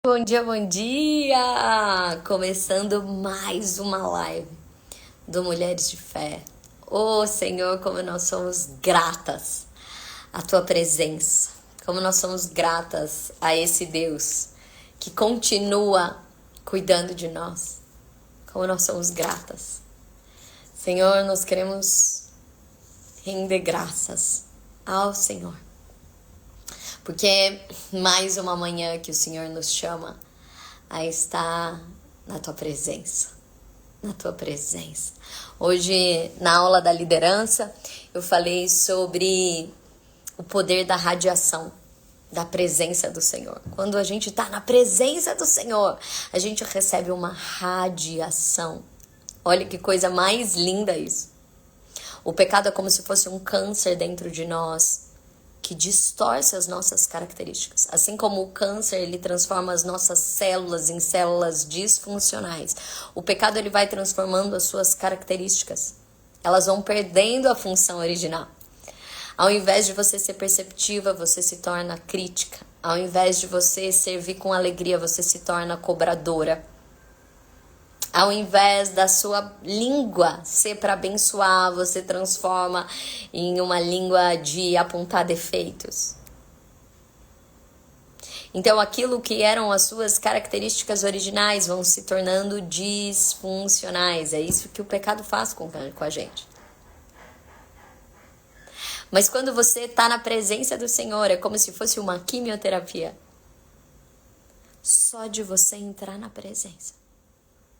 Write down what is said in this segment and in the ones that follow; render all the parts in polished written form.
Bom dia, bom dia! Começando mais uma live do Mulheres de Fé. Oh, Senhor, como nós somos gratas à Tua presença. Como nós somos gratas a esse Deus que continua cuidando de nós. Como nós somos gratas. Senhor, nós queremos render graças ao Senhor. Porque é mais uma manhã que o Senhor nos chama a estar na Tua presença. Na Tua presença. Hoje, na aula da liderança, eu falei sobre o poder da radiação, da presença do Senhor. Quando a gente está na presença do Senhor, a gente recebe uma radiação. Olha que coisa mais linda isso. O pecado é como se fosse um câncer dentro de nós, que distorce as nossas características. Assim como o câncer, ele transforma as nossas células em células disfuncionais. O pecado, ele vai transformando as suas características. Elas vão perdendo a função original. Ao invés de você ser perceptiva, você se torna crítica. Ao invés de você servir com alegria, você se torna cobradora. Ao invés da sua língua ser para abençoar, você transforma em uma língua de apontar defeitos. Então, aquilo que eram as suas características originais vão se tornando disfuncionais. É isso que o pecado faz com a gente. Mas quando você está na presença do Senhor, é como se fosse uma quimioterapia. Só de você entrar na presença,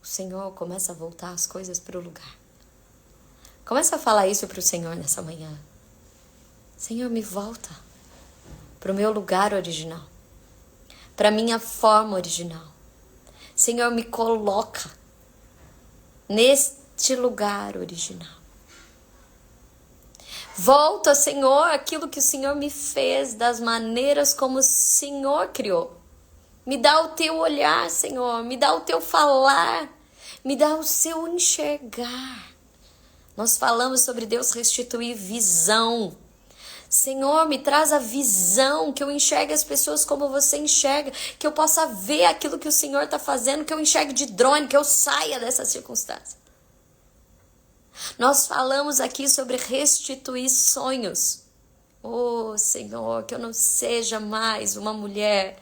o Senhor começa a voltar as coisas para o lugar. Começa a falar isso para o Senhor nessa manhã. Senhor, me volta para o meu lugar original, para a minha forma original. Senhor, me coloca neste lugar original. Volta, Senhor, aquilo que o Senhor me fez, das maneiras como o Senhor criou. Me dá o teu olhar, Senhor. Me dá o teu falar. Me dá o seu enxergar. Nós falamos sobre Deus restituir visão. Senhor, me traz a visão, que eu enxergue as pessoas como você enxerga, que eu possa ver aquilo que o Senhor está fazendo, que eu enxergue de drone, que eu saia dessa circunstância. Nós falamos aqui sobre restituir sonhos. Oh, Senhor, que eu não seja mais uma mulher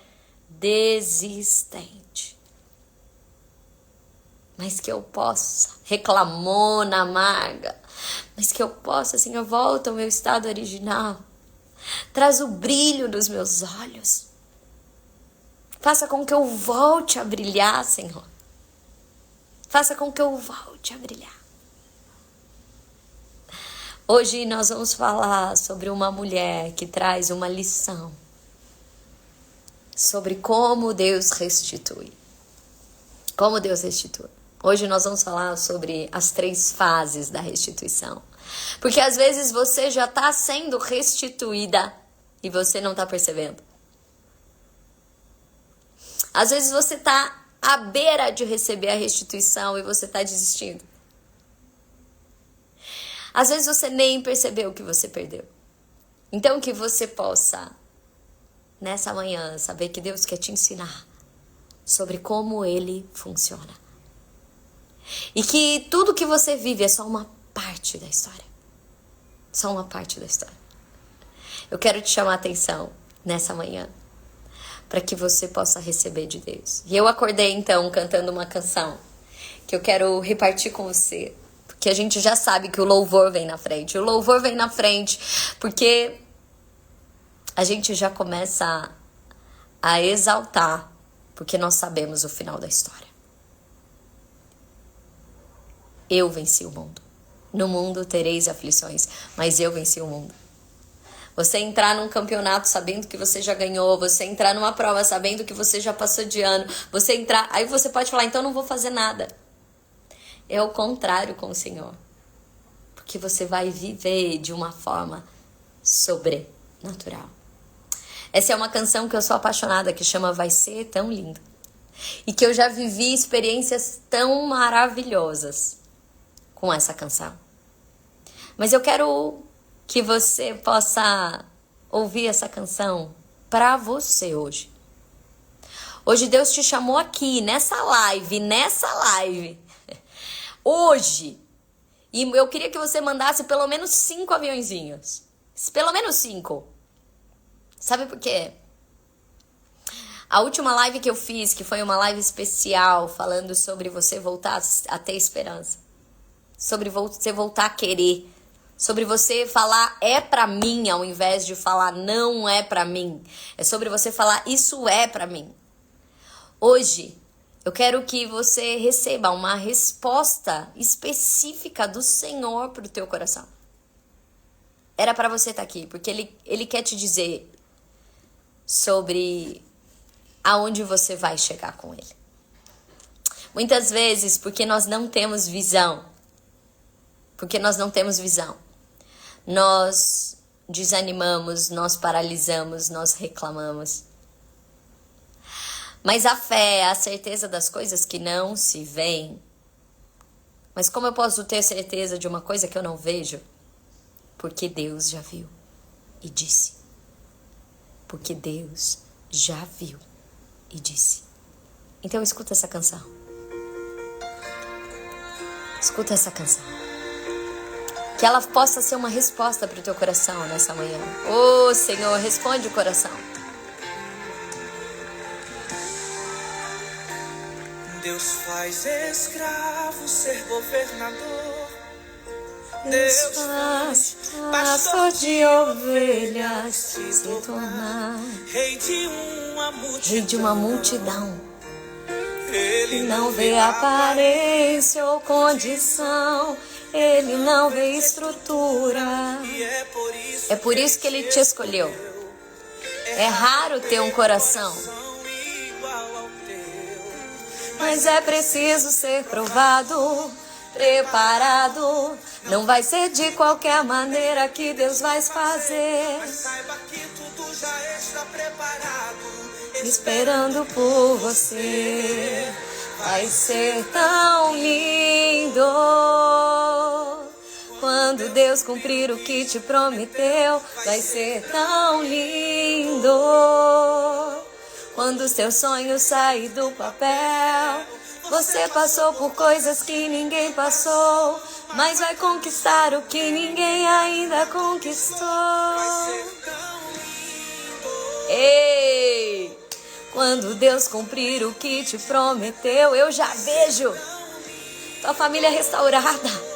desistente, mas que eu possa, reclamona, amarga, mas que eu possa, Senhor, volta ao meu estado original, traz o brilho nos meus olhos, faça com que eu volte a brilhar, Senhor, faça com que eu volte a brilhar. Hoje nós vamos falar sobre uma mulher que traz uma lição sobre como Deus restitui. Como Deus restitui. Hoje nós vamos falar sobre as 3 fases da restituição. Porque às vezes você já está sendo restituída e você não está percebendo. Às vezes você está à beira de receber a restituição e você está desistindo. Às vezes você nem percebeu o que você perdeu. Então que você possa, nessa manhã, saber que Deus quer te ensinar sobre como Ele funciona. E que tudo que você vive é só uma parte da história. Só uma parte da história. Eu quero te chamar a atenção nessa manhã, para que você possa receber de Deus. E eu acordei então cantando uma canção que eu quero repartir com você. Porque a gente já sabe que o louvor vem na frente. O louvor vem na frente porque a gente já começa a exaltar, porque nós sabemos o final da história. Eu venci o mundo. No mundo tereis aflições, mas eu venci o mundo. Você entrar num campeonato sabendo que você já ganhou, você entrar numa prova sabendo que você já passou de ano, você entrar, aí você pode falar, então não vou fazer nada. É o contrário com o Senhor. Porque você vai viver de uma forma sobrenatural. Essa é uma canção que eu sou apaixonada, que chama Vai Ser Tão Lindo. E que eu já vivi experiências tão maravilhosas com essa canção. Mas eu quero que você possa ouvir essa canção para você hoje. Hoje Deus te chamou aqui, nessa live. Hoje. E eu queria que você mandasse pelo menos 5 aviõezinhos. Pelo menos 5. Sabe por quê? A última live que eu fiz, que foi uma live especial, falando sobre você voltar a ter esperança. Sobre você voltar a querer. Sobre você falar é pra mim, ao invés de falar não é pra mim. É sobre você falar isso é pra mim. Hoje, eu quero que você receba uma resposta específica do Senhor pro teu coração. Era pra você estar aqui, porque Ele quer te dizer sobre aonde você vai chegar com Ele. Muitas vezes, porque nós não temos visão. Nós desanimamos, nós paralisamos, nós reclamamos. Mas a fé é a certeza das coisas que não se veem. Mas como eu posso ter certeza de uma coisa que eu não vejo? Porque Deus já viu e disse. Porque Deus já viu e disse. Então escuta essa canção. Escuta essa canção. Que ela possa ser uma resposta para o teu coração nessa manhã. Ô Senhor, responde o coração. Deus faz escravo ser governador. Deus faz pastor de ovelhas se tornar rei de uma multidão. Ele não vê aparência ou condição. Ele não vê estrutura. É por isso que Ele te escolheu. É raro ter um coração. Mas é preciso ser provado, preparado. Não vai ser de qualquer maneira que Deus vai fazer. Mas saiba que tudo já está preparado, esperando por você. Vai ser tão lindo quando Deus cumprir o que te prometeu. Vai ser tão lindo quando os teus sonhos saírem do papel. Você passou por coisas que ninguém passou, mas vai conquistar o que ninguém ainda conquistou. Ei! Quando Deus cumprir o que te prometeu, eu já vejo tua família restaurada.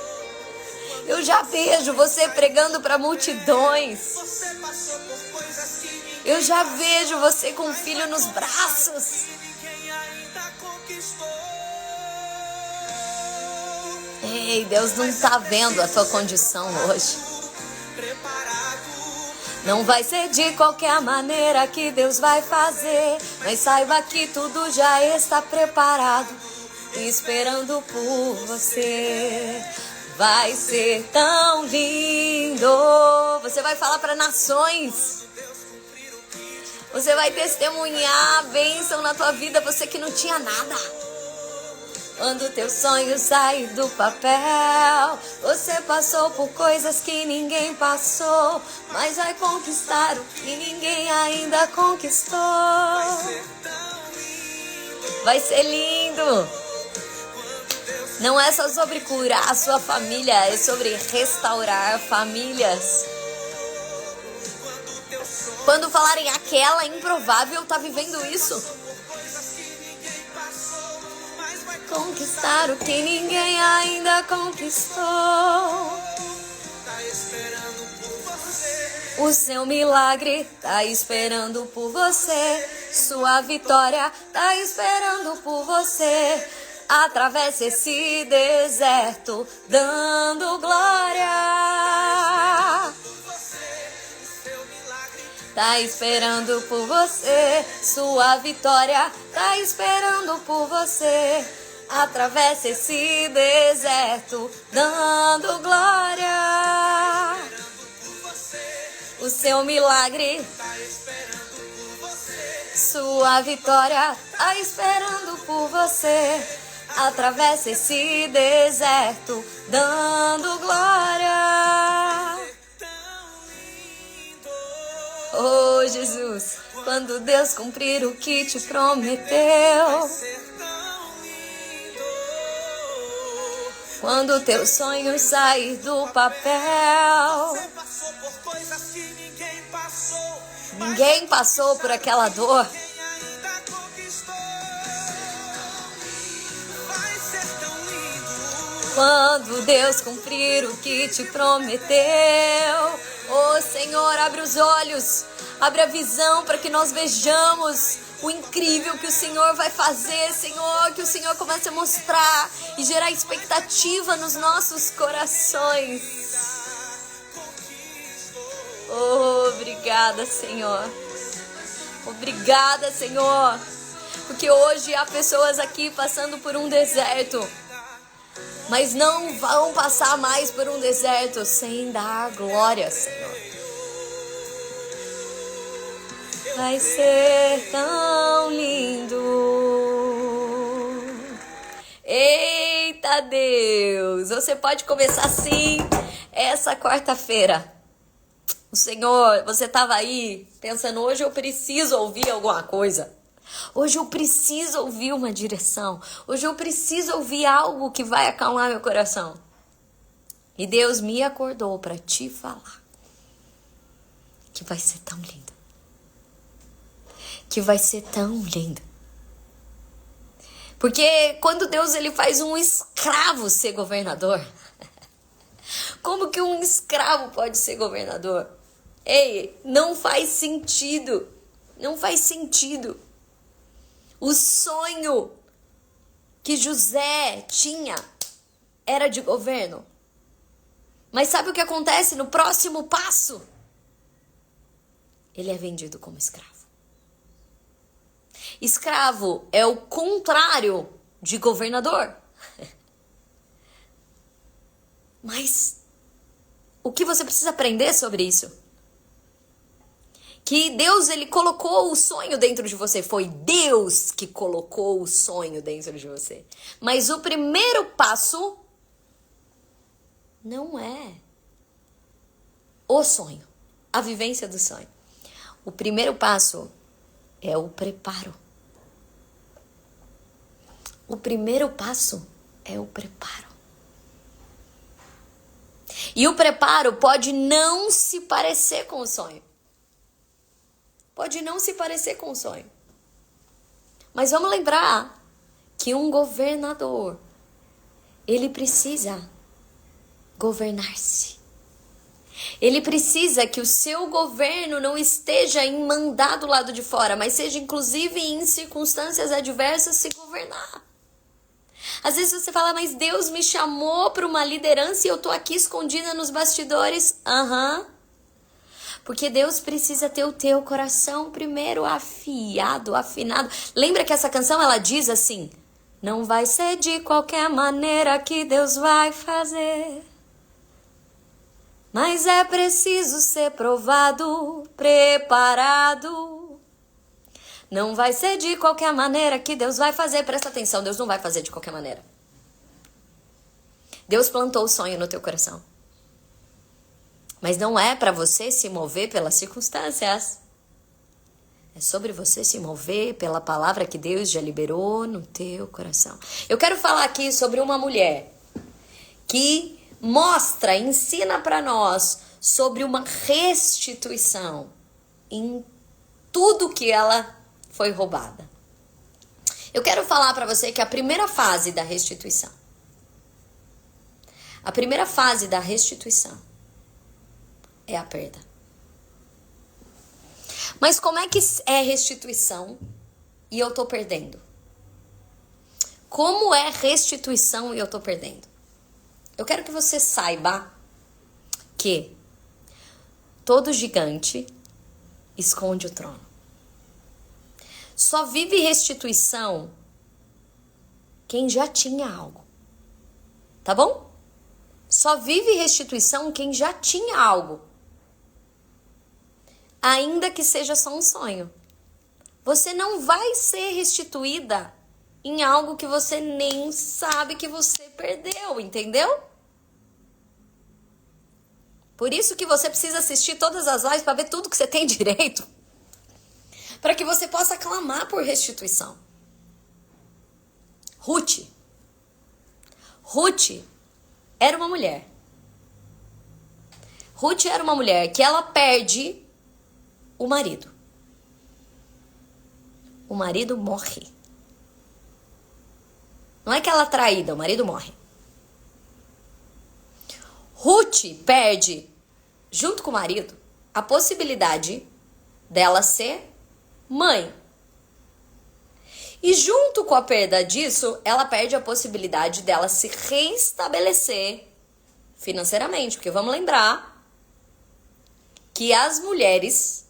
Eu já vejo você pregando para multidões. Eu já vejo você com um filho nos braços. Ei, Deus não está vendo a tua condição hoje. Não vai ser de qualquer maneira que Deus vai fazer, mas saiba que tudo já está preparado, esperando por você. Vai ser tão lindo. Você vai falar para nações. Você vai testemunhar a bênção na tua vida, você que não tinha nada. Quando teu sonho sai do papel, você passou por coisas que ninguém passou, mas vai conquistar o que ninguém ainda conquistou. Vai ser lindo. Não é só sobre curar a sua família, é sobre restaurar famílias. Quando falarem aquela improvável tá vivendo isso. Conquistar o que ninguém ainda conquistou. O seu milagre tá esperando por você. Sua vitória tá esperando por você. Atravesse esse deserto dando glória. Tá esperando por você. Sua vitória tá esperando por você. Atravesse esse deserto dando glória. O seu milagre, sua vitória tá esperando por você. Atravesse esse deserto dando glória. Oh, Jesus. Quando Deus cumprir o que te prometeu. Quando teu sonho sair do papel. Você passou por coisas que ninguém passou. Ninguém passou por aquela dor. Quem ainda conquistou. Vai ser tão lindo. Quando Deus cumprir o que te prometeu. Oh Senhor, abre os olhos, abre a visão para que nós vejamos o incrível que o Senhor vai fazer, Senhor, que o Senhor comece a mostrar e gerar expectativa nos nossos corações. Oh, obrigada, Senhor. Obrigada, Senhor, porque hoje há pessoas aqui passando por um deserto, mas não vão passar mais por um deserto sem dar glória, Senhor. Vai ser tão lindo. Eita Deus, você pode começar assim essa quarta-feira. O Senhor, você estava aí pensando, hoje eu preciso ouvir alguma coisa. Hoje eu preciso ouvir uma direção. Hoje eu preciso ouvir algo que vai acalmar meu coração. E Deus me acordou para te falar que vai ser tão lindo. Que vai ser tão lindo. Porque quando Deus ele faz um escravo ser governador, como que um escravo pode ser governador? Ei, não faz sentido. Não faz sentido. O sonho que José tinha era de governo. Mas sabe o que acontece no próximo passo? Ele é vendido como escravo. Escravo é o contrário de governador. Mas o que você precisa aprender sobre isso? Que Deus ele colocou o sonho dentro de você. Foi Deus que colocou o sonho dentro de você. Mas o primeiro passo não é o sonho, a vivência do sonho. O primeiro passo é o preparo. O primeiro passo é o preparo. E o preparo pode não se parecer com o sonho. Pode não se parecer com o sonho. Mas vamos lembrar que um governador, ele precisa governar-se. Ele precisa que o seu governo não esteja em mandar do lado de fora, mas seja inclusive em circunstâncias adversas se governar. Às vezes você fala, mas Deus me chamou para uma liderança e eu tô aqui escondida nos bastidores. Porque Deus precisa ter o teu coração primeiro afiado, afinado. Lembra que essa canção ela diz assim: não vai ser de qualquer maneira que Deus vai fazer. Mas é preciso ser provado, preparado. Não vai ser de qualquer maneira que Deus vai fazer. Presta atenção, Deus não vai fazer de qualquer maneira. Deus plantou o sonho no teu coração. Mas não é para você se mover pelas circunstâncias. É sobre você se mover pela palavra que Deus já liberou no teu coração. Eu quero falar aqui sobre uma mulher que mostra, ensina para nós sobre uma restituição em tudo que ela foi roubada. Eu quero falar para você que a primeira fase da restituição, é a perda. Mas como é que é restituição e eu tô perdendo? Como é restituição e eu tô perdendo? Eu quero que você saiba que todo gigante esconde o trono. Só vive restituição quem já tinha algo. Tá bom? Só vive restituição quem já tinha algo. Ainda que seja só um sonho. Você não vai ser restituída em algo que você nem sabe que você perdeu, entendeu? Por isso que você precisa assistir todas as lives para ver tudo que você tem direito. para que você possa clamar por restituição. Ruth era uma mulher. Ruth era uma mulher que ela perde o marido. O marido morre. Não é que ela é traída, o marido morre. Ruth perde, junto com o marido, a possibilidade dela ser mãe. E junto com a perda disso, ela perde a possibilidade dela se reestabelecer financeiramente. Porque vamos lembrar que as mulheres,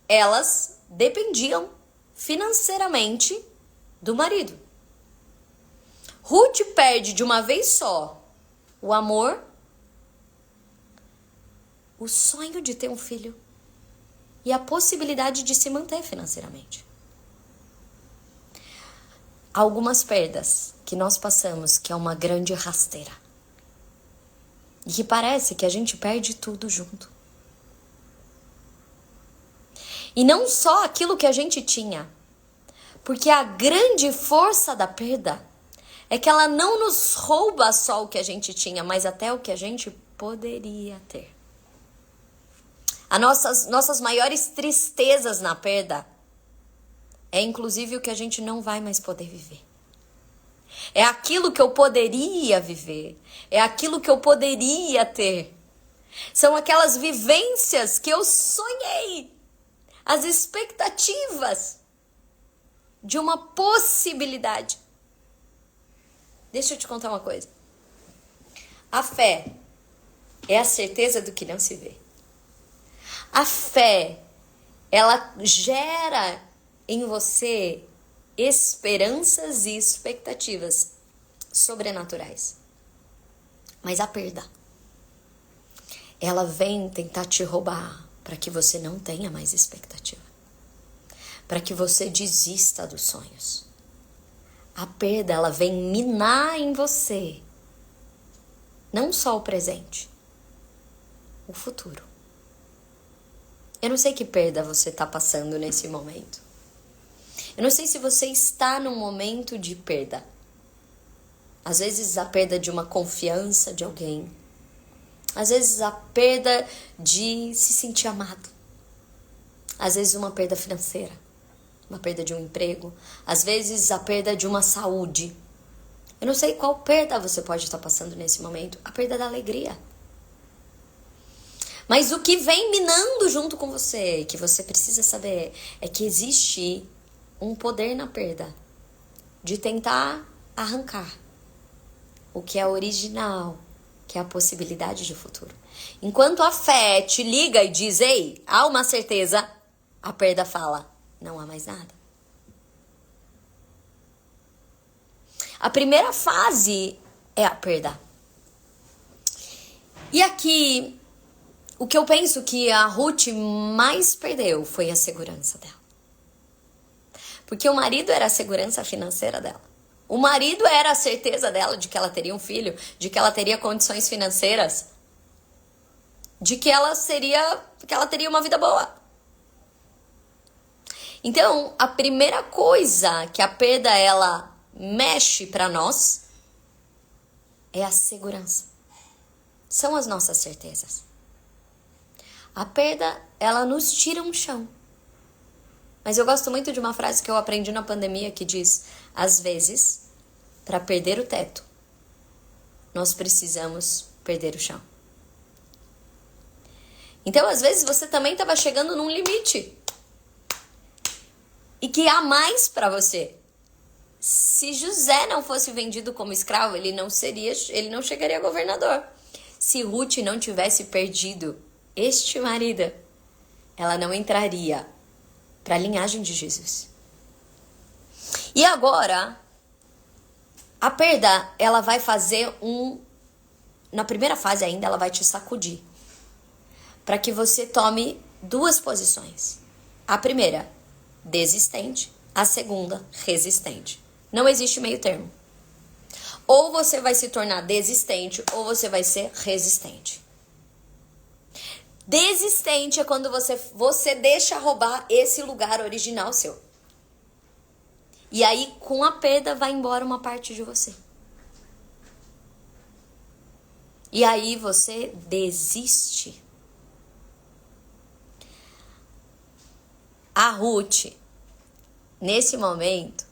elas dependiam financeiramente do marido. Ruth perde de uma vez só o amor, o sonho de ter um filho e a possibilidade de se manter financeiramente. Algumas perdas que nós passamos, que é uma grande rasteira. E que parece que a gente perde tudo junto. E não só aquilo que a gente tinha. Porque a grande força da perda é que ela não nos rouba só o que a gente tinha, mas até o que a gente poderia ter. As nossas maiores tristezas na perda é inclusive o que a gente não vai mais poder viver. É aquilo que eu poderia viver. É aquilo que eu poderia ter. São aquelas vivências que eu sonhei. As expectativas de uma possibilidade. Deixa eu te contar uma coisa. A fé é a certeza do que não se vê. A fé, ela gera em você esperanças e expectativas sobrenaturais. Mas a perda, ela vem tentar te roubar para que você não tenha mais expectativa. Para que você desista dos sonhos. A perda, ela vem minar em você não só o presente, o futuro. Eu não sei que perda você está passando nesse momento. Eu não sei se você está num momento de perda. Às vezes a perda de uma confiança de alguém. Às vezes a perda de se sentir amado. Às vezes uma perda financeira. Uma perda de um emprego. Às vezes a perda de uma saúde. Eu não sei qual perda você pode estar passando nesse momento. A perda da alegria. Mas o que vem minando junto com você, que você precisa saber, é que existe um poder na perda de tentar arrancar o que é original, que é a possibilidade de futuro. Enquanto a fé te liga e diz, ei, há uma certeza, a perda fala, não há mais nada. A primeira fase é a perda. E aqui, o que eu penso que a Ruth mais perdeu foi a segurança dela. Porque o marido era a segurança financeira dela. O marido era a certeza dela de que ela teria um filho, de que ela teria condições financeiras, de que ela teria uma vida boa. Então, a primeira coisa que a perda ela mexe para nós é a segurança. São as nossas certezas. A perda, ela nos tira um chão. Mas eu gosto muito de uma frase que eu aprendi na pandemia que diz, às vezes, para perder o teto, nós precisamos perder o chão. Então, às vezes, você também estava chegando num limite. E que há mais para você. Se José não fosse vendido como escravo, ele não chegaria a governador. Se Ruth não tivesse perdido este marido, ela não entraria para a linhagem de Jesus. E agora, a perda, ela vai fazer na primeira fase ainda, ela vai te sacudir. Para que você tome duas posições. A primeira, desistente. A segunda, resistente. Não existe meio termo. Ou você vai se tornar desistente, ou você vai ser resistente. Desistente é quando você deixa roubar esse lugar original seu. E aí, com a perda, vai embora uma parte de você. E aí você desiste. A Ruth, nesse momento,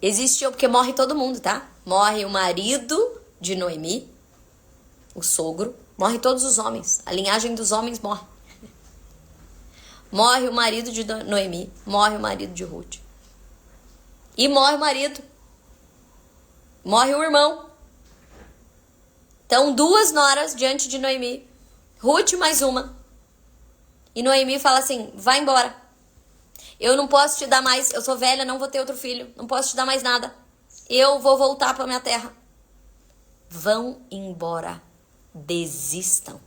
existiu porque morre todo mundo, tá? Morre o marido de Noemi, o sogro, morre todos os homens. A linhagem dos homens morre. Morre o marido de Noemi, morre o marido de Ruth. E morre o marido. Morre o irmão. Então, 2 noras diante de Noemi. Ruth mais uma. E Noemi fala assim, vai embora. Eu não posso te dar mais, eu sou velha, não vou ter outro filho. Não posso te dar mais nada. Eu vou voltar para minha terra. Vão embora. Desistam.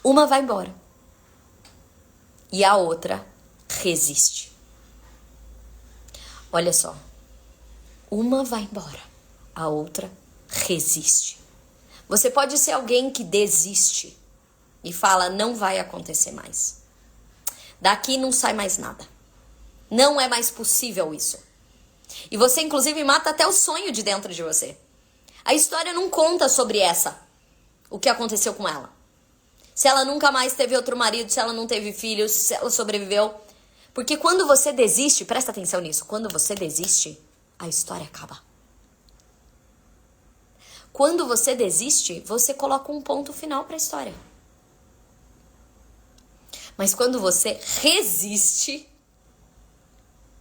Uma vai embora. E a outra resiste. Olha só. Uma vai embora. A outra resiste. Você pode ser alguém que desiste e fala, não vai acontecer mais. Daqui não sai mais nada. Não é mais possível isso. E você, inclusive, mata até o sonho de dentro de você. A história não conta sobre o que aconteceu com ela. Se ela nunca mais teve outro marido, se ela não teve filhos, se ela sobreviveu. Porque quando você desiste, presta atenção nisso, quando você desiste, a história acaba. Quando você desiste, você coloca um ponto final para a história. Mas quando você resiste,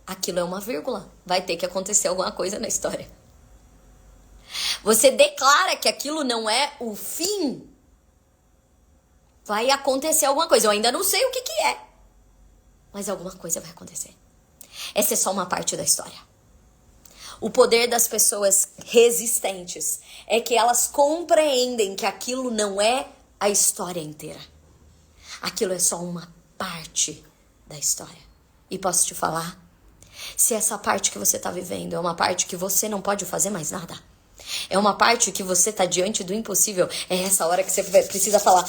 aquilo é uma vírgula. Vai ter que acontecer alguma coisa na história. Você declara que aquilo não é o fim. Vai acontecer alguma coisa. Eu ainda não sei o que é. Mas alguma coisa vai acontecer. Essa é só uma parte da história. O poder das pessoas resistentes é que elas compreendem que aquilo não é a história inteira. Aquilo é só uma parte da história. E posso te falar, se essa parte que você está vivendo é uma parte que você não pode fazer mais nada, é uma parte que você está diante do impossível, é essa hora que você precisa falar,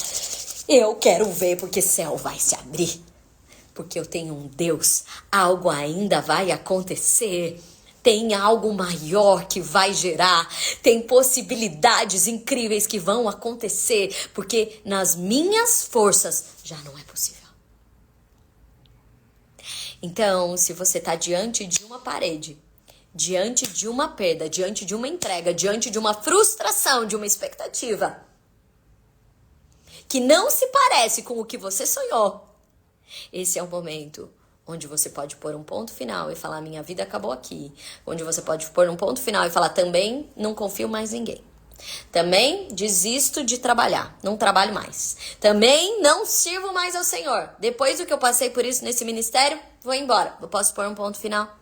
eu quero ver porque céu vai se abrir. Porque eu tenho um Deus, algo ainda vai acontecer. Tem algo maior que vai gerar. Tem possibilidades incríveis que vão acontecer. Porque nas minhas forças já não é possível. Então, se você está diante de uma parede, diante de uma perda, diante de uma entrega, diante de uma frustração, de uma expectativa que não se parece com o que você sonhou, esse é o momento onde você pode pôr um ponto final e falar, minha vida acabou aqui. Onde você pode pôr um ponto final e falar, também não confio mais em ninguém. Também desisto de trabalhar, não trabalho mais. Também não sirvo mais ao Senhor. Depois do que eu passei por isso nesse ministério, vou embora. Eu posso pôr um ponto final.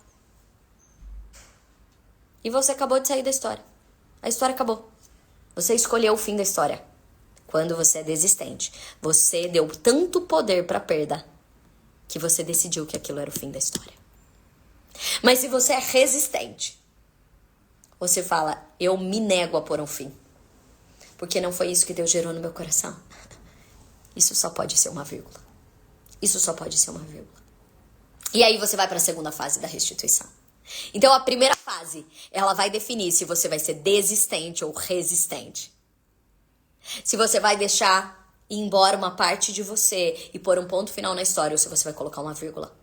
E você acabou de sair da história. A história acabou. Você escolheu o fim da história. Quando você é desistente, você deu tanto poder para a perda que você decidiu que aquilo era o fim da história. Mas se você é resistente, você fala, eu me nego a pôr um fim. Porque não foi isso que Deus gerou no meu coração. Isso só pode ser uma vírgula. Isso só pode ser uma vírgula. E aí você vai para a segunda fase da restituição. Então a primeira fase, ela vai definir se você vai ser desistente ou resistente. Se você vai deixar ir embora uma parte de você e pôr um ponto final na história, ou se você vai colocar uma vírgula.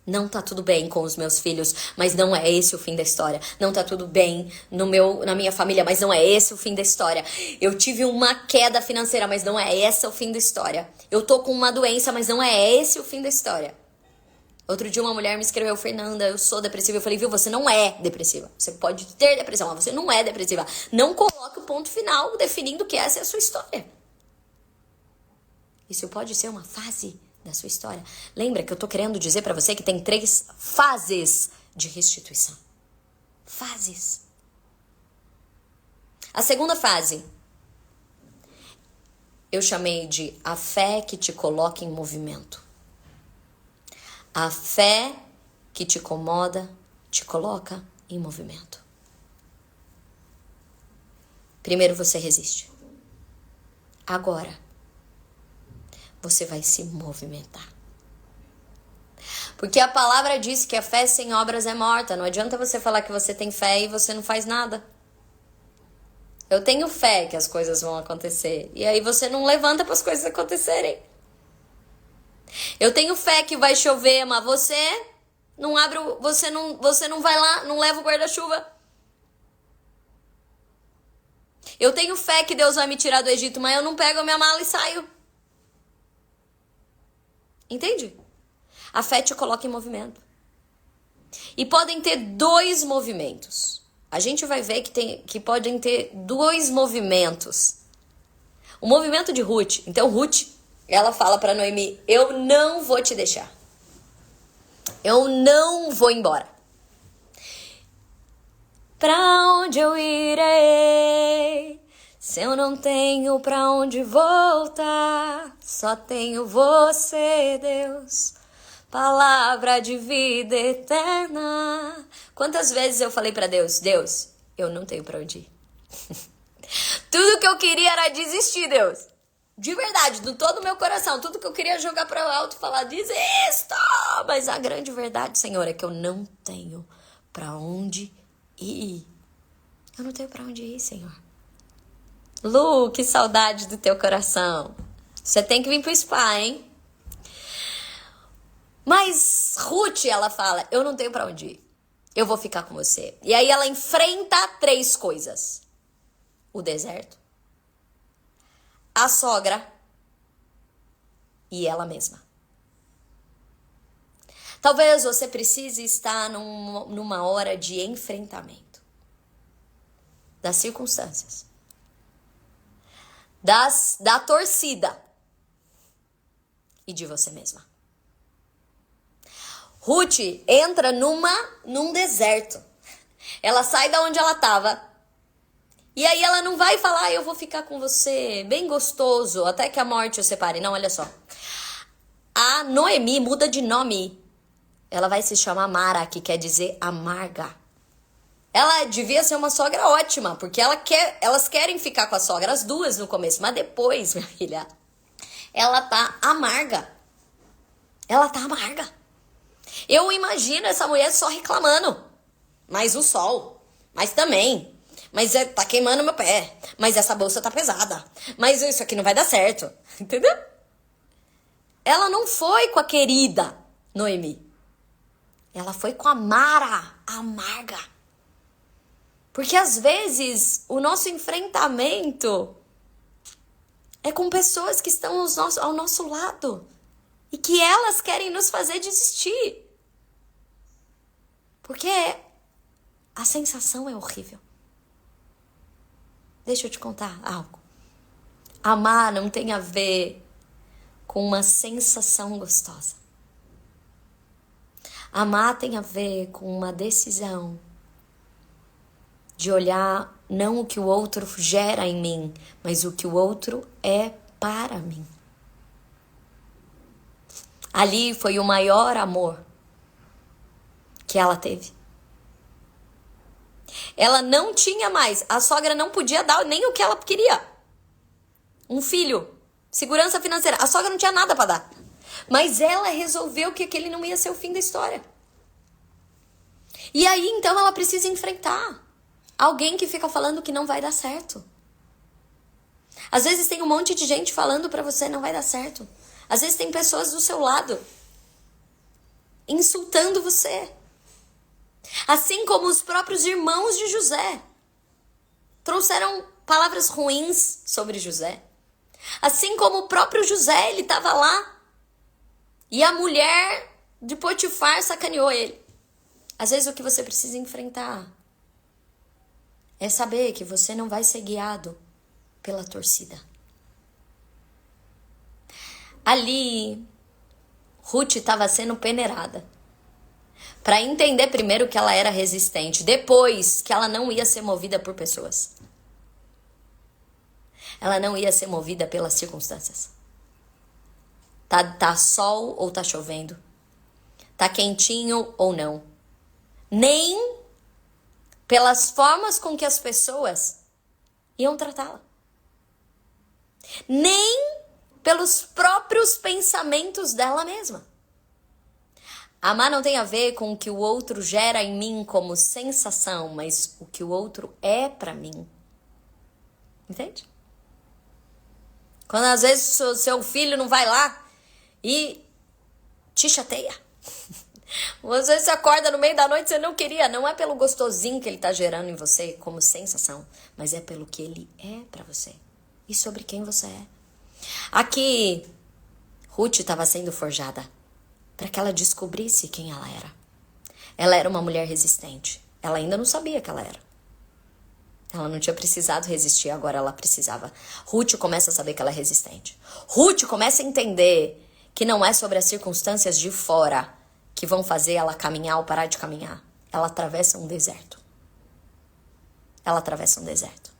Não tá tudo bem com os meus filhos, mas não é esse o fim da história. Não tá tudo bem na minha família, mas não é esse o fim da história. Eu tive uma queda financeira, mas não é esse o fim da história. Eu tô com uma doença, mas não é esse o fim da história. Outro dia uma mulher me escreveu, Fernanda, eu sou depressiva. Eu falei, viu, você não é depressiva. Você pode ter depressão, mas você não é depressiva. Não coloque o ponto final definindo que essa é a sua história. Isso pode ser uma fase da sua história. Lembra que eu tô querendo dizer pra você que tem 3 fases de restituição. Fases. A segunda fase, eu chamei de a fé que te coloca em movimento. A fé que te incomoda, te coloca em movimento. Primeiro você resiste. Agora, você vai se movimentar. Porque a palavra diz que a fé sem obras é morta. Não adianta você falar que você tem fé e você não faz nada. Eu tenho fé que as coisas vão acontecer. E aí você não levanta para as coisas acontecerem. Eu tenho fé que vai chover, mas você não abre, você não vai lá, não leva o guarda-chuva. Eu tenho fé que Deus vai me tirar do Egito, mas eu não pego a minha mala e saio. Entende? A fé te coloca em movimento. E podem ter dois movimentos. A gente vai ver que podem ter dois movimentos. O movimento de Ruth. Então, Ruth, ela fala para Noemi, eu não vou te deixar. Eu não vou embora. Pra onde eu irei? Se eu não tenho pra onde voltar, só tenho você, Deus. Palavra de vida eterna. Quantas vezes eu falei pra Deus, Deus, eu não tenho pra onde ir. Tudo que eu queria era desistir, Deus. De verdade, de todo o meu coração. Tudo que eu queria jogar para o alto e falar, desisto. Mas a grande verdade, Senhor, é que eu não tenho para onde ir. Eu não tenho para onde ir, Senhor. Lu, que saudade do teu coração. Você tem que vir pro spa, hein? Mas Ruth, ela fala, eu não tenho para onde ir. Eu vou ficar com você. E aí ela enfrenta 3 coisas. O deserto, a sogra e ela mesma. Talvez você precise estar numa hora de enfrentamento das circunstâncias, da torcida e de você mesma. Ruth entra num deserto. Ela sai da onde ela estava. E aí ela não vai falar, eu vou ficar com você bem gostoso, até que a morte o separe. Não, olha só. A Noemi muda de nome. Ela vai se chamar Mara, que quer dizer amarga. Ela devia ser uma sogra ótima, porque elas querem ficar com a sogra, as duas no começo. Mas depois, minha filha, ela tá amarga. Ela tá amarga. Eu imagino essa mulher só reclamando. Mas o sol, mas também... Mas tá queimando meu pé. Mas essa bolsa tá pesada. Mas isso aqui não vai dar certo. Entendeu? Ela não foi com a querida Noemi. Ela foi com a Mara, a amarga. Porque às vezes o nosso enfrentamento é com pessoas que estão ao nosso lado. E que elas querem nos fazer desistir. Porque a sensação é horrível. Deixa eu te contar algo. Amar não tem a ver com uma sensação gostosa. Amar tem a ver com uma decisão de olhar não o que o outro gera em mim, mas o que o outro é para mim. Ali foi o maior amor que ela teve. Ela não tinha mais, a sogra não podia dar nem o que ela queria. Um filho, segurança financeira. A sogra não tinha nada para dar. Mas ela resolveu que aquele não ia ser o fim da história. E aí, então, ela precisa enfrentar alguém que fica falando que não vai dar certo. Às vezes tem um monte de gente falando para você não vai dar certo. Às vezes tem pessoas do seu lado insultando você. Assim como os próprios irmãos de José trouxeram palavras ruins sobre José. Assim como o próprio José, ele estava lá e a mulher de Potifar sacaneou ele. Às vezes o que você precisa enfrentar é saber que você não vai ser guiado pela torcida. Ali, Ruth estava sendo peneirada. Para entender primeiro que ela era resistente, depois que ela não ia ser movida por pessoas. Ela não ia ser movida pelas circunstâncias. Tá sol ou tá chovendo? Tá quentinho ou não? Nem pelas formas com que as pessoas iam tratá-la. nem pelos próprios pensamentos dela mesma. Amar não tem a ver com o que o outro gera em mim como sensação, mas o que o outro é pra mim. Entende? Quando às vezes o seu filho não vai lá e te chateia. Às vezes você acorda no meio da noite e você não queria. Não é pelo gostosinho que ele tá gerando em você como sensação, mas é pelo que ele é pra você e sobre quem você é. Aqui, Ruth estava sendo forjada para que ela descobrisse quem ela era. Ela era uma mulher resistente. Ela ainda não sabia que ela era. Ela não tinha precisado resistir, agora ela precisava. Ruth começa a saber que ela é resistente. Ruth começa a entender que não é sobre as circunstâncias de fora que vão fazer ela caminhar ou parar de caminhar. Ela atravessa um deserto. Ela atravessa um deserto.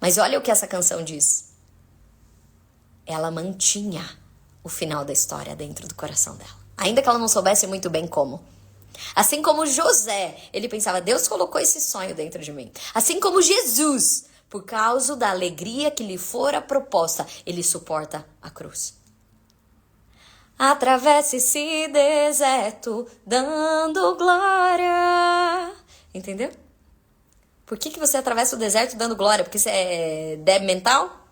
Mas olha o que essa canção diz. Ela mantinha o final da história dentro do coração dela. Ainda que ela não soubesse muito bem como. Assim como José, ele pensava, Deus colocou esse sonho dentro de mim. Assim como Jesus, por causa da alegria que lhe fora proposta, ele suporta a cruz. Atravessa esse deserto, dando glória. Entendeu? Por que você atravessa o deserto dando glória? Porque você é débil mental?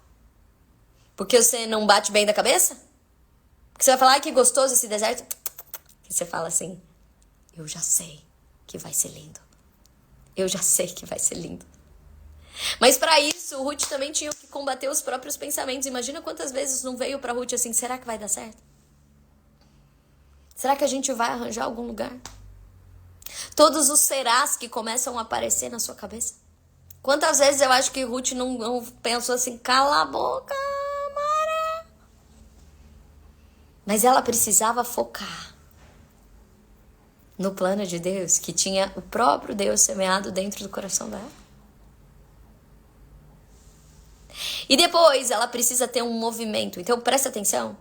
Porque você não bate bem da cabeça? Porque você vai falar, ai, que gostoso esse deserto. Que você fala assim, eu já sei que vai ser lindo. Eu já sei que vai ser lindo. Mas para isso, Ruth também tinha que combater os próprios pensamentos. Imagina quantas vezes não veio pra Ruth assim, será que vai dar certo? Será que a gente vai arranjar algum lugar? Todos os serás que começam a aparecer na sua cabeça. Quantas vezes eu acho que Ruth não pensou assim, cala a boca, Mara. Mas ela precisava focar no plano de Deus, que tinha o próprio Deus semeado dentro do coração dela. E depois ela precisa ter um movimento. Então presta atenção.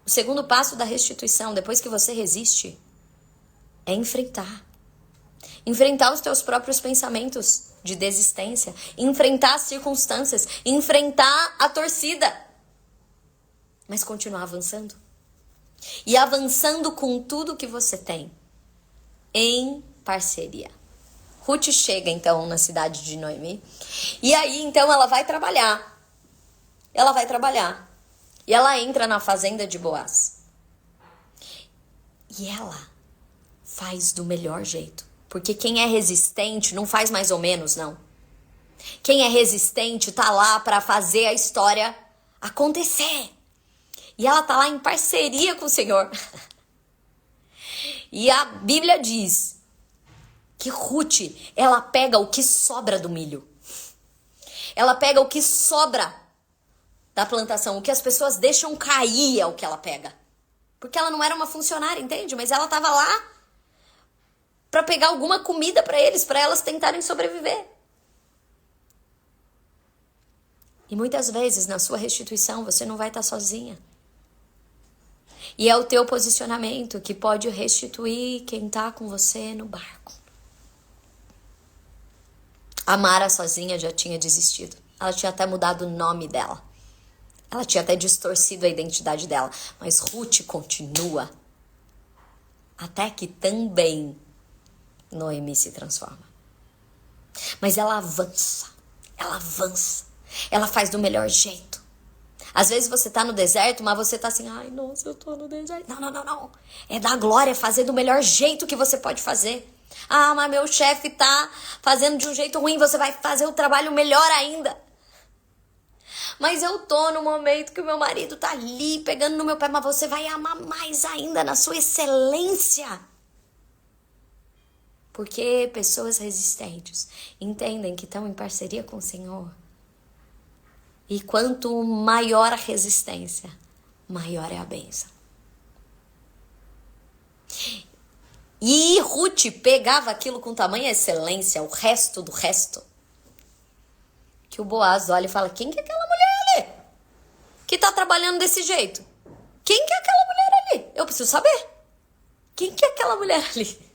O segundo passo da restituição, depois que você resiste, é enfrentar. Enfrentar os teus próprios pensamentos de desistência. Enfrentar as circunstâncias. Enfrentar a torcida. Mas continuar avançando. E avançando com tudo que você tem. Em parceria. Ruth chega então na cidade de Noemi. E aí então ela vai trabalhar. Ela vai trabalhar. E ela entra na fazenda de Boaz. E ela faz do melhor jeito. Porque quem é resistente não faz mais ou menos, não. Quem é resistente tá lá para fazer a história acontecer. E ela tá lá em parceria com o Senhor. E a Bíblia diz que Ruth, ela pega o que sobra do milho. Ela pega o que sobra da plantação. O que as pessoas deixam cair é o que ela pega. Porque ela não era uma funcionária, entende? Mas ela tava lá para pegar alguma comida para eles, para elas tentarem sobreviver. E muitas vezes na sua restituição você não vai estar sozinha. E é o teu posicionamento que pode restituir quem tá com você no barco. A Mara sozinha já tinha desistido. Ela tinha até mudado o nome dela. Ela tinha até distorcido a identidade dela. Mas Ruth continua. Até que também Noemi se transforma. Mas ela avança. Ela avança. Ela faz do melhor jeito. Às vezes você tá no deserto, mas você tá assim, ai, nossa, eu tô no deserto. Não. É dar glória, fazer do melhor jeito que você pode fazer. Ah, mas meu chefe tá fazendo de um jeito ruim, você vai fazer o trabalho melhor ainda. Mas eu tô no momento que o meu marido tá ali pegando no meu pé, mas você vai amar mais ainda na sua excelência. Porque pessoas resistentes entendem que estão em parceria com o Senhor. E quanto maior a resistência, maior é a bênção. E Ruth pegava aquilo com tamanha excelência, o resto do resto, que o Boaz olha e fala, quem que é aquela mulher ali? Que tá trabalhando desse jeito? Quem que é aquela mulher ali? Eu preciso saber. Quem que é aquela mulher ali?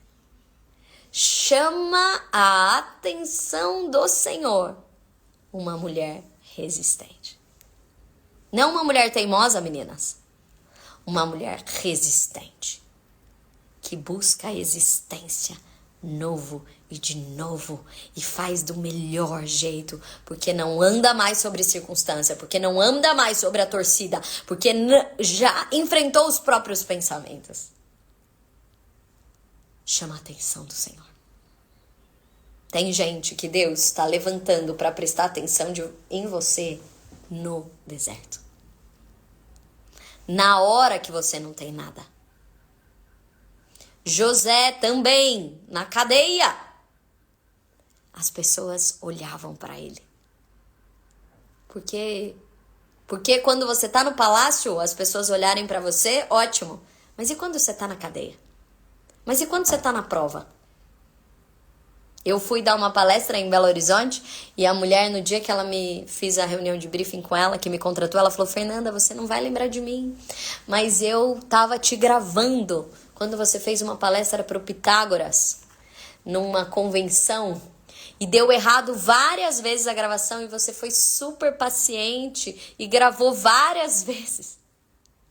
Chama a atenção do Senhor uma mulher resistente. Não uma mulher teimosa, meninas. Uma mulher resistente. Que busca a existência novo e de novo. E faz do melhor jeito. Porque não anda mais sobre circunstância. Porque não anda mais sobre a torcida. Porque já enfrentou os próprios pensamentos. Chama a atenção do Senhor. Tem gente que Deus está levantando para prestar atenção em você no deserto. Na hora que você não tem nada. José também, na cadeia. As pessoas olhavam para ele. Porque quando você está no palácio, as pessoas olharem para você, ótimo. Mas e quando você está na cadeia? Mas e quando você está na prova? Eu fui dar uma palestra em Belo Horizonte e a mulher, no dia que ela me fez a reunião de briefing com ela, que me contratou, ela falou: Fernanda, você não vai lembrar de mim, mas eu tava te gravando quando você fez uma palestra para o Pitágoras, numa convenção, e deu errado várias vezes a gravação e você foi super paciente e gravou várias vezes.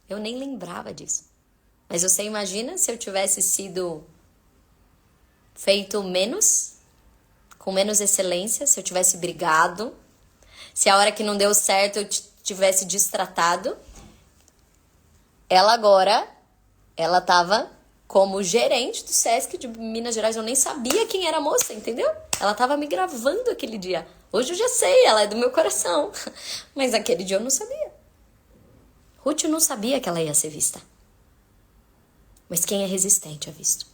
Eu nem lembrava disso. Mas você imagina se eu tivesse sido feito menos, com menos excelência, se eu tivesse brigado, se a hora que não deu certo eu tivesse destratado. Ela tava como gerente do Sesc de Minas Gerais, eu nem sabia quem era a moça, entendeu? Ela tava me gravando aquele dia. Hoje eu já sei, ela é do meu coração, mas naquele dia eu não sabia. Ruth não sabia que ela ia ser vista. Mas quem é resistente é visto.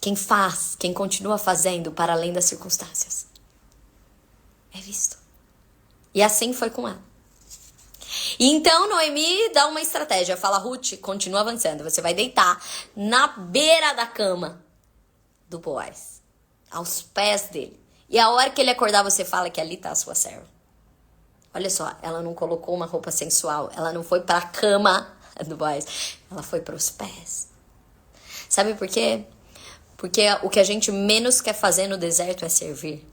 Quem faz, quem continua fazendo para além das circunstâncias, é visto. E assim foi com ela. E então Noemi dá uma estratégia. Fala: Ruth, continua avançando. Você vai deitar na beira da cama do Boaz, aos pés dele. E a hora que ele acordar, você fala que ali está a sua serva. Olha só, ela não colocou uma roupa sensual. Ela não foi para a cama do Boaz. Ela foi para os pés. Sabe por quê? Porque o que a gente menos quer fazer no deserto é servir.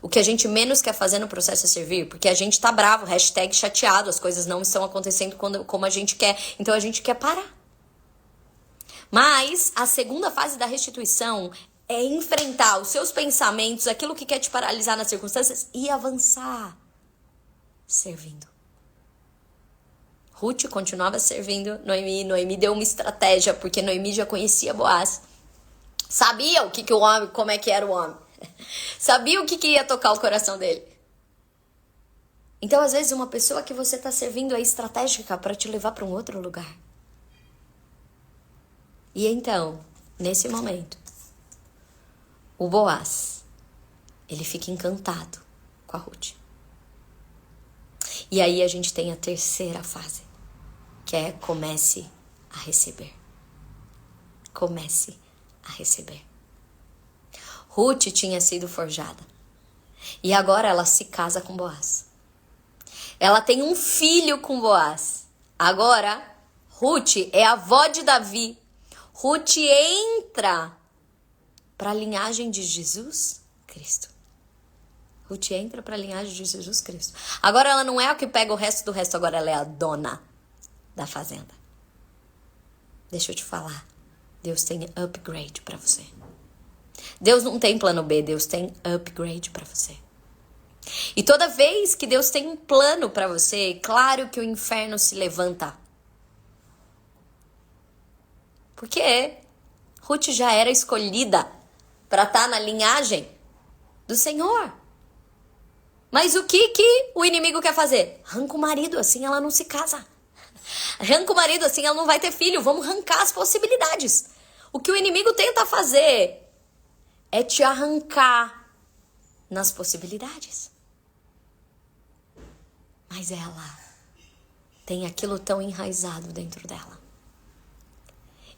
O que a gente menos quer fazer no processo é servir. Porque a gente tá bravo, #chateado. As coisas não estão acontecendo como a gente quer. Então a gente quer parar. Mas a segunda fase da restituição é enfrentar os seus pensamentos, aquilo que quer te paralisar nas circunstâncias e avançar. Servindo. Ruth continuava servindo Noemi. Noemi deu uma estratégia, porque Noemi já conhecia Boaz. Sabia o que o homem, como é que era o homem. Sabia o que ia tocar o coração dele. Então, às vezes, uma pessoa que você está servindo é estratégica para te levar para um outro lugar. E então, nesse momento, o Boaz, ele fica encantado com a Ruth. E aí a gente tem a terceira fase, que é comece a receber. Comece a receber. Ruth tinha sido forjada. E agora ela se casa com Boaz. Ela tem um filho com Boaz. Agora, Ruth é avó de Davi. Ruth entra para a linhagem de Jesus Cristo. Ruth entra para a linhagem de Jesus Cristo. Agora ela não é o que pega o resto do resto, agora ela é a dona da fazenda. Deixa eu te falar. Deus tem upgrade para você. Deus não tem plano B, Deus tem upgrade para você. E toda vez que Deus tem um plano para você, claro que o inferno se levanta. Porque Ruth já era escolhida para estar na linhagem do Senhor. Mas o que o inimigo quer fazer? Arranca o marido, assim ela não se casa. Arranca o marido, assim ela não vai ter filho. Vamos arrancar as possibilidades. O que o inimigo tenta fazer é te arrancar nas possibilidades. Mas ela tem aquilo tão enraizado dentro dela.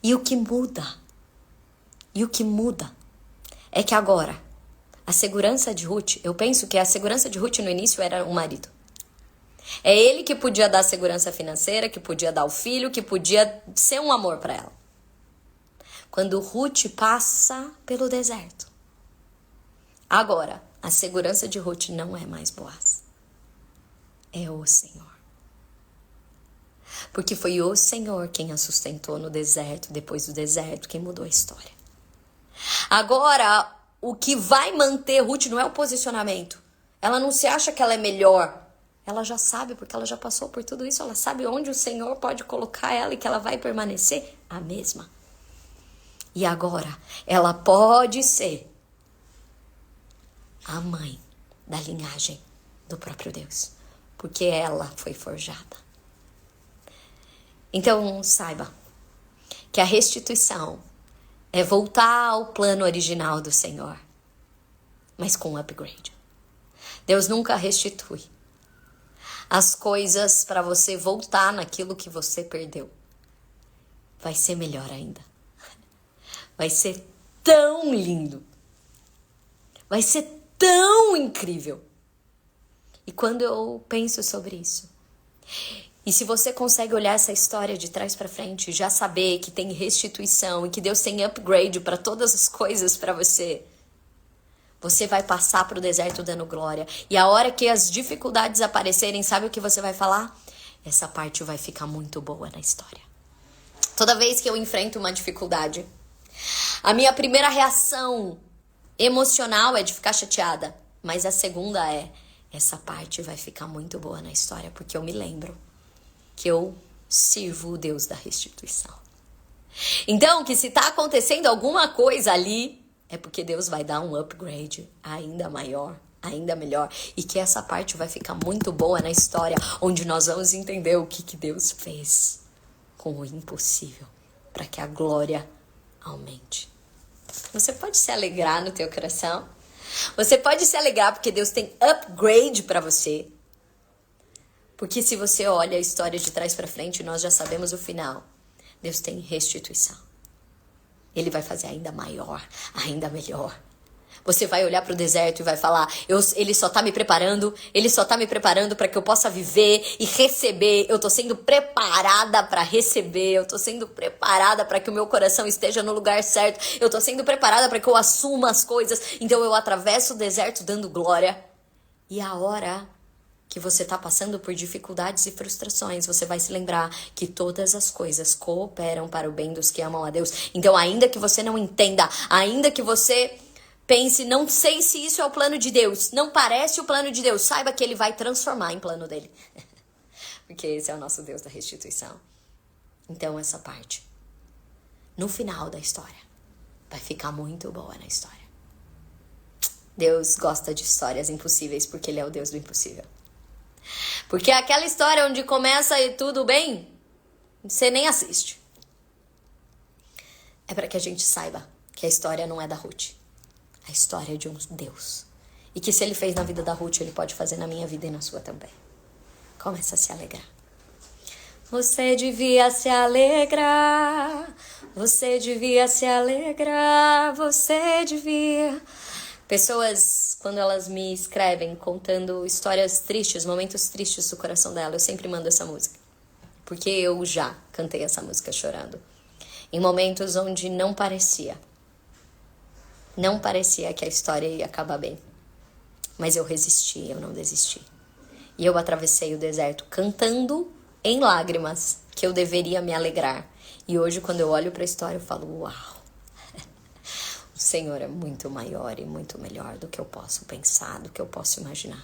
E o que muda é que agora, a segurança de Ruth, eu penso que a segurança de Ruth no início era o marido. É ele que podia dar segurança financeira, que podia dar o filho, que podia ser um amor para ela. Quando Ruth passa pelo deserto, agora, a segurança de Ruth não é mais Boaz. é o Senhor. Porque foi o Senhor quem a sustentou no deserto, depois do deserto, quem mudou a história. Agora, o que vai manter Ruth não é o posicionamento. Ela não se acha que ela é melhor. Ela já sabe, porque ela já passou por tudo isso. Ela sabe onde o Senhor pode colocar ela e que ela vai permanecer a mesma. E agora, ela pode ser a mãe da linhagem do próprio Deus. Porque ela foi forjada. Então, saiba que a restituição é voltar ao plano original do Senhor, mas com um upgrade. Deus nunca restitui as coisas para você voltar naquilo que você perdeu. Vai ser melhor ainda. Vai ser tão lindo. Vai ser tão incrível. E quando eu penso sobre isso, e se você consegue olhar essa história de trás para frente, já saber que tem restituição e que Deus tem upgrade para todas as coisas para você, você vai passar pro deserto dando glória. E a hora que as dificuldades aparecerem, sabe o que você vai falar? Essa parte vai ficar muito boa na história. Toda vez que eu enfrento uma dificuldade, a minha primeira reação emocional é de ficar chateada. Mas a segunda é, essa parte vai ficar muito boa na história, porque eu me lembro que eu sirvo o Deus da restituição. Então, que se tá acontecendo alguma coisa ali, é porque Deus vai dar um upgrade ainda maior, ainda melhor. E que essa parte vai ficar muito boa na história, onde nós vamos entender o que Deus fez com o impossível, para que a glória aumente. Você pode se alegrar no teu coração. Você pode se alegrar porque Deus tem upgrade para você. Porque se você olha a história de trás para frente, nós já sabemos o final. Deus tem restituição. Ele vai fazer ainda maior, ainda melhor. Você vai olhar para o deserto e vai falar, ele só tá me preparando para que eu possa viver e receber. Eu tô sendo preparada para receber, eu tô sendo preparada para que o meu coração esteja no lugar certo. Eu tô sendo preparada para que eu assuma as coisas. Então eu atravesso o deserto dando glória. E a hora que você tá passando por dificuldades e frustrações, você vai se lembrar que todas as coisas cooperam para o bem dos que amam a Deus. Então, ainda que você não entenda, ainda que você pense, não sei se isso é o plano de Deus, não parece o plano de Deus, saiba que Ele vai transformar em plano dele. Porque esse é o nosso Deus da restituição. Então, essa parte, no final da história, vai ficar muito boa na história. Deus gosta de histórias impossíveis porque Ele é o Deus do impossível. Porque aquela história onde começa e tudo bem, você nem assiste. É para que a gente saiba que a história não é da Ruth. A história é de um Deus. E que se Ele fez na vida da Ruth, Ele pode fazer na minha vida e na sua também. Começa a se alegrar. Você devia se alegrar. Você devia se alegrar. Você devia. Pessoas, quando elas me escrevem contando histórias tristes, momentos tristes do coração dela, eu sempre mando essa música. Porque eu já cantei essa música chorando. Em momentos onde não parecia que a história ia acabar bem. Mas eu resisti, eu não desisti. E eu atravessei o deserto cantando em lágrimas que eu deveria me alegrar. E hoje, quando eu olho para a história, eu falo, uau! O Senhor é muito maior e muito melhor do que eu posso pensar, do que eu posso imaginar.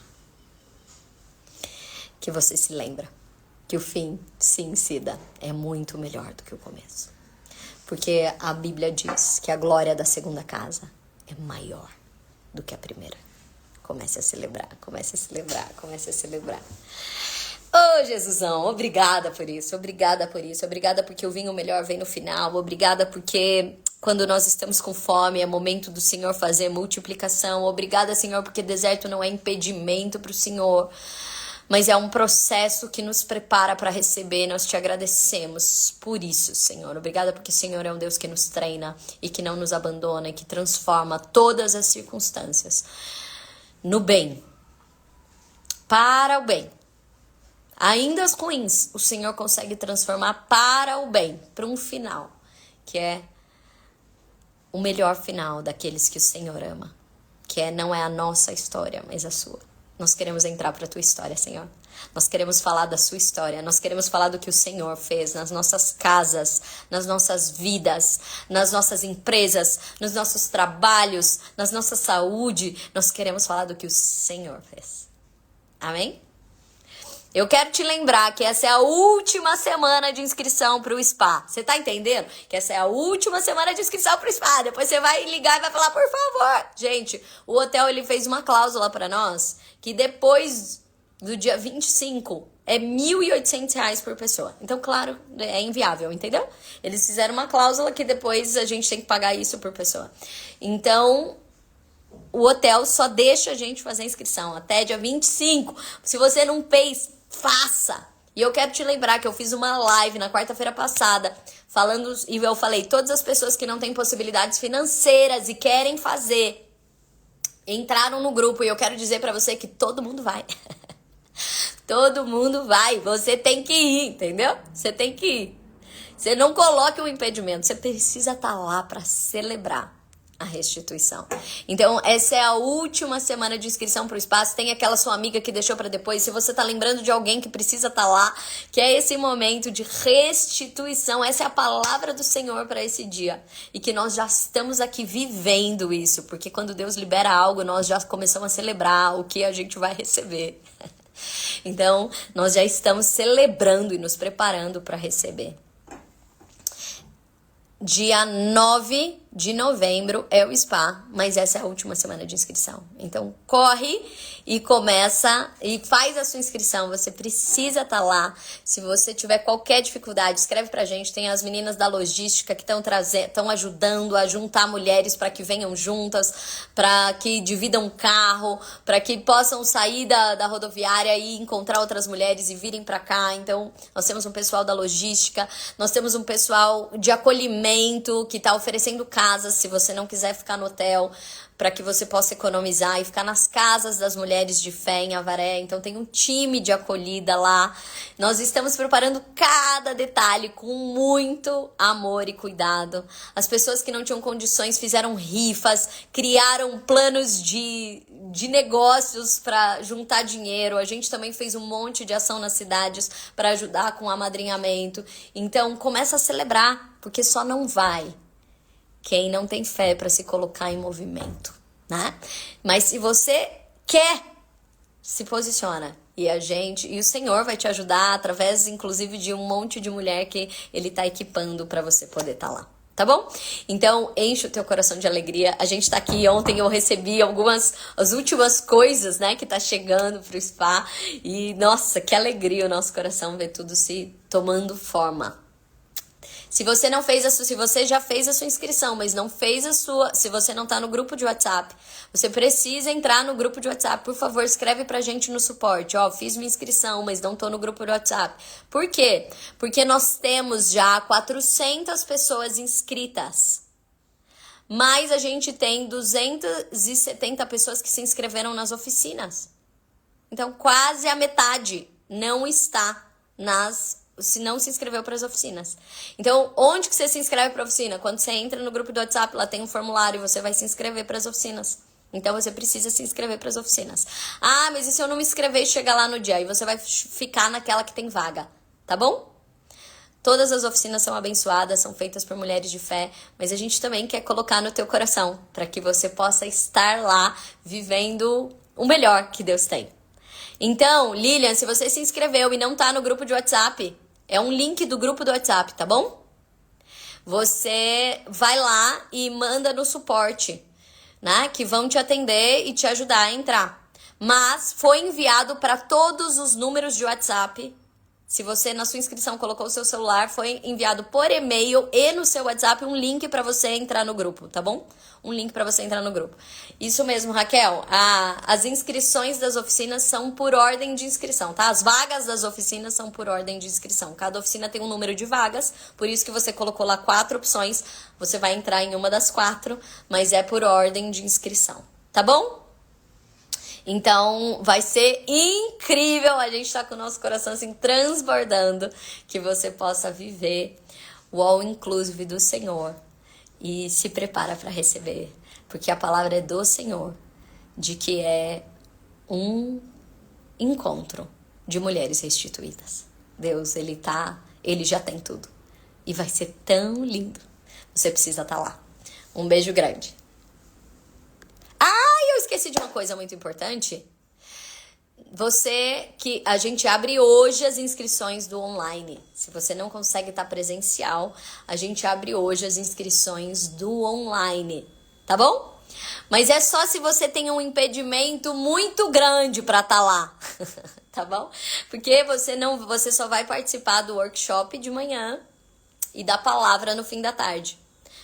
Que você se lembra que o fim, sim, Cida, é muito melhor do que o começo. Porque a Bíblia diz que a glória da segunda casa é maior do que a primeira. Comece a celebrar, comece a celebrar, comece a celebrar. Ô, Jesusão, obrigada por isso, obrigada por isso. Obrigada porque o vinho melhor vem no final. Obrigada porque quando nós estamos com fome é momento do Senhor fazer multiplicação. Obrigada, Senhor, porque deserto não é impedimento para o Senhor, mas é um processo que nos prepara para receber. Nós te agradecemos por isso, Senhor. Obrigada porque o Senhor é um Deus que nos treina e que não nos abandona e que transforma todas as circunstâncias no bem, para o bem. Ainda as ruins, o Senhor consegue transformar para o bem, para um final, que é o melhor final daqueles que o Senhor ama, que não é a nossa história, mas a sua. Nós queremos entrar para a tua história, Senhor. Nós queremos falar da sua história, nós queremos falar do que o Senhor fez nas nossas casas, nas nossas vidas, nas nossas empresas, nos nossos trabalhos, nas nossa saúde. Nós queremos falar do que o Senhor fez. Amém? Eu quero te lembrar que essa é a última semana de inscrição para o spa. Você tá entendendo? Que essa é a última semana de inscrição para o spa. Depois você vai ligar e vai falar, por favor. Gente, o hotel ele fez uma cláusula para nós que depois do dia 25 é R$ 1.800 por pessoa. Então, claro, é inviável, entendeu? Eles fizeram uma cláusula que depois a gente tem que pagar isso por pessoa. Então, o hotel só deixa a gente fazer a inscrição até dia 25. Se você não fez, faça! E eu quero te lembrar que eu fiz uma live na quarta-feira passada falando, e eu falei, todas as pessoas que não têm possibilidades financeiras e querem fazer, entraram no grupo, e eu quero dizer pra você que todo mundo vai. Todo mundo vai. Você tem que ir, entendeu? Você tem que ir. Você não coloque um impedimento. Você precisa estar lá para celebrar a restituição. Então, essa é a última semana de inscrição para o espaço. Tem aquela sua amiga que deixou para depois. Se você tá lembrando de alguém que precisa estar lá, que é esse momento de restituição. Essa é a palavra do Senhor para esse dia. E que nós já estamos aqui vivendo isso. Porque quando Deus libera algo, nós já começamos a celebrar o que a gente vai receber. Então, nós já estamos celebrando e nos preparando para receber. Dia 9 de novembro é o spa, mas essa é a última semana de inscrição. Então, corre e começa e faz a sua inscrição. Você precisa estar lá. Se você tiver qualquer dificuldade, escreve pra gente. Tem as meninas da logística que estão ajudando a juntar mulheres para que venham juntas, para que dividam um carro, para que possam sair da rodoviária e encontrar outras mulheres e virem para cá. Então, nós temos um pessoal da logística, nós temos um pessoal de acolhimento que está oferecendo casas, se você não quiser ficar no hotel, para que você possa economizar e ficar nas casas das mulheres de fé em Avaré. Então tem um time de acolhida lá. Nós estamos preparando cada detalhe com muito amor e cuidado. As pessoas que não tinham condições fizeram rifas, criaram planos de negócios para juntar dinheiro. A gente também fez um monte de ação nas cidades para ajudar com o amadrinhamento. Então começa a celebrar, porque só não vai quem não tem fé para se colocar em movimento, né? Mas se você quer, se posiciona. E o Senhor vai te ajudar através, inclusive, de um monte de mulher que Ele tá equipando para você poder estar lá. Tá bom? Então, enche o teu coração de alegria. A gente tá aqui, ontem eu recebi as últimas coisas, né, que tá chegando pro spa. E, nossa, que alegria o nosso coração ver tudo se tomando forma. Se você já fez a sua inscrição, mas não fez se você não tá no grupo de WhatsApp, você precisa entrar no grupo de WhatsApp. Por favor, escreve pra gente no suporte. Fiz minha inscrição, mas não tô no grupo de WhatsApp. Por quê? Porque nós temos já 400 pessoas inscritas. Mas a gente tem 270 pessoas que se inscreveram nas oficinas. Então, quase a metade não está se não se inscreveu para as oficinas. Então, onde que você se inscreve para a oficina? Quando você entra no grupo do WhatsApp, lá tem um formulário e você vai se inscrever para as oficinas. Então, você precisa se inscrever para as oficinas. Ah, mas e se eu não me inscrever e chegar lá no dia? Aí você vai ficar naquela que tem vaga, tá bom? Todas as oficinas são abençoadas, são feitas por mulheres de fé, mas a gente também quer colocar no teu coração, para que você possa estar lá vivendo o melhor que Deus tem. Então, Lilian, se você se inscreveu e não tá no grupo de WhatsApp, é um link do grupo do WhatsApp, tá bom? Você vai lá e manda no suporte, né? Que vão te atender e te ajudar a entrar. Mas foi enviado para todos os números de WhatsApp. Se você na sua inscrição colocou o seu celular, foi enviado por e-mail e no seu WhatsApp um link para você entrar no grupo, tá bom? Um link para você entrar no grupo. Isso mesmo, Raquel. As inscrições das oficinas são por ordem de inscrição, tá? As vagas das oficinas são por ordem de inscrição. Cada oficina tem um número de vagas, por isso que você colocou lá 4 opções. Você vai entrar em uma das 4, mas é por ordem de inscrição, tá bom? Então, vai ser incrível, a gente tá com o nosso coração assim transbordando, que você possa viver o all inclusive do Senhor e se prepara para receber, porque a palavra é do Senhor, de que é um encontro de mulheres restituídas. Deus, ele já tem tudo. E vai ser tão lindo. Você precisa estar lá. Um beijo grande. Eu esqueci de uma coisa muito importante. A gente abre hoje as inscrições do online. Se você não consegue estar presencial, a gente abre hoje as inscrições do online, tá bom? Mas é só se você tem um impedimento muito grande para estar lá, tá bom? Porque você só vai participar do workshop de manhã e da palavra no fim da tarde.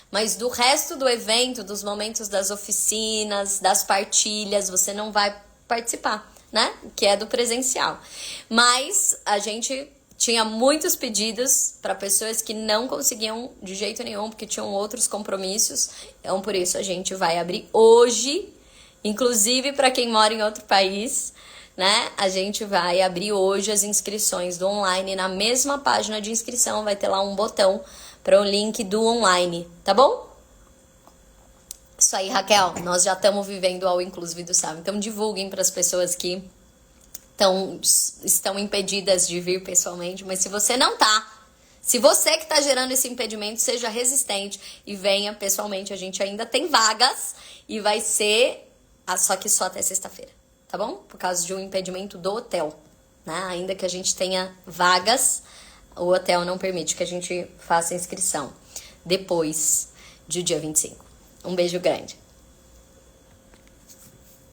Mas do resto do evento, dos momentos das oficinas, das partilhas, você não vai participar, né? Que é do presencial. Mas a gente tinha muitos pedidos para pessoas que não conseguiam de jeito nenhum, porque tinham outros compromissos. Então, por isso, a gente vai abrir hoje, inclusive para quem mora em outro país, né? A gente vai abrir hoje as inscrições do online. Na mesma página de inscrição vai ter lá um botão para o link do online, tá bom? Isso aí, Raquel, nós já estamos vivendo o All Inclusive do Sal. Então divulguem para as pessoas que estão impedidas de vir pessoalmente. Mas se você não tá, se você que está gerando esse impedimento, seja resistente e venha pessoalmente. A gente ainda tem vagas e vai ser só até sexta-feira, tá bom? Por causa de um impedimento do hotel, né? Ainda que a gente tenha vagas, o hotel não permite que a gente faça inscrição depois do dia 25. Um beijo grande.